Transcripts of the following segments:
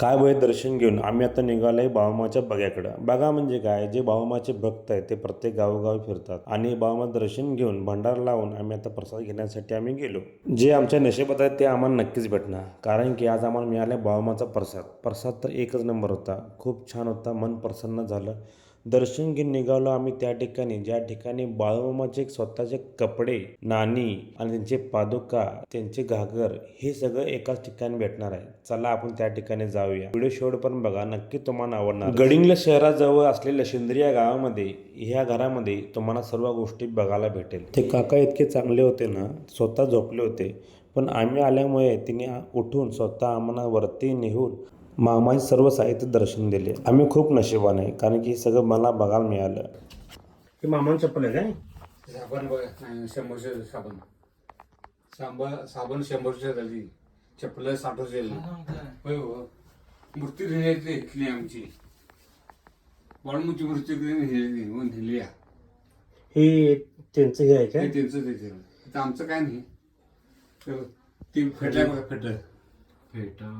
काय वय दर्शन घेऊन आम्ही आता निघालो आहे बाळूमाच्या बग्याकडं. बघा म्हणजे काय, जे बाळूमाचे भक्त आहेत ते प्रत्येक गावोगावी फिरतात आणि बाळूमा दर्शन घेऊन भंडारा लावून आम्ही आता प्रसाद घेण्यासाठी आम्ही गेलो. जे आमच्या नशिबात आहे ते आम्हाला नक्कीच भेटणार, कारण की आज आम्हाला मिळाला बाळूमाचा प्रसाद. प्रसाद तर एकच नंबर होता, खूप छान होता, मन प्रसन्न झालं. दर्शन घेऊन निघालो आम्ही त्या ठिकाणी ज्या ठिकाणी बाळूमामाचे स्वतःचे कपडे, नाणी आणि त्यांचे पादुका, त्यांचे घागर हे सगळं एकाच ठिकाणी भेटणार आहे. चला आपण त्या ठिकाणी जाऊया. व्हिडिओ शेवटपर्यंत बघा, नक्की तुम्हाला आवडणार. गडिंग्लज शहराजवळ असलेल्या शिंदरी या गावामध्ये ह्या घरामध्ये तुम्हाला सर्व गोष्टी बघायला भेटेल. ते काका इतके चांगले होते ना, स्वतः झोपले होते, पण आम्ही आल्यामुळे तिने उठून स्वतः आम्हाला वरती नेऊन मामाचे सर्व साहित्य दर्शन दिले. आम्ही खूप नशिबान आहे, कारण की हे सगळं मला बघायला मिळालं. हे मामाचं चप्पल आहे काय? साबण बघा, 100 साबण. साबण 100 झाली, चप्पल 60 झाली. होय हो, मूर्ती नेली आमची, बाळूमाची मूर्ती नेली. हे त्यांचं हे आहे काय? त्यांचं आमचं काय नाही. ते फेटा बघा, फेटा,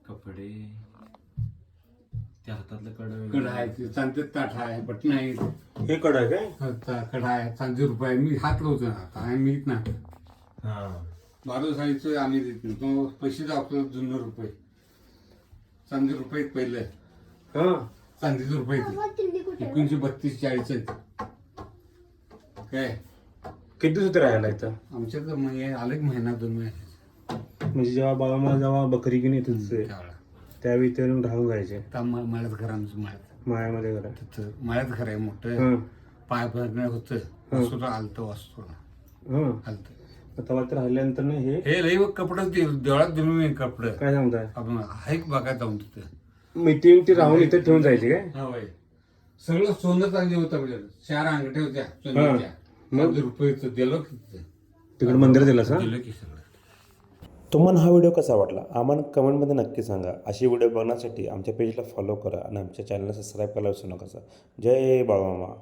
कपडे, त्या हातातलं कड आहे, चांदीत ताट आहे, बटन आहे. हे कड आहे काय? कड आहे, ₹100 मी हात लावतो ना, काय मी ना हा 12 साईजचं आम्ही देत नाही. तो पैसे दाखवतो ₹200. ₹100 पहिलं, हा ₹100 1932-40 काय. किती दिवस राहायला इथं? आमच्यात आलं 1-2 महिने म्हणजे जेव्हा बाळूमाला जेव्हा बकरी घेऊन येत होते त्यावेळेला. त्यावेळी ते राहून जायचे माळ्यात घर आमचं, मायामध्ये घरा. तिथं माळ्यात घर आहे मोठं. हं पाय भरणं होतं, वास्तू आलतं, वास्तू हं. आलतं. तेव्हा ते राहिल्यानंतर ना हे लई कपडं देवळात दिलं कपडं. काय सांगताय? आपण हाईक बघायला जाऊन तिथं मीटिंग ती राहून इथे ठेवून जायची काय? हा बाई, सगळं सोनं चांगली होतं म्हणजे 4 अंगठ्या होत्या सोन्याच्या. ₹100 दिलं की तिकडे मंदिर दिलं का? दिलं की सगळं. तुम्हाला हा व्हिडिओ कसा वाटला आम्हाला कमेंटमध्ये नक्की सांगा. अशी व्हिडिओ बघण्यासाठी आमच्या पेजला फॉलो करा आणि आमच्या चॅनलला सबस्क्राईब करायला विसरू नका. जय बाळूमामा.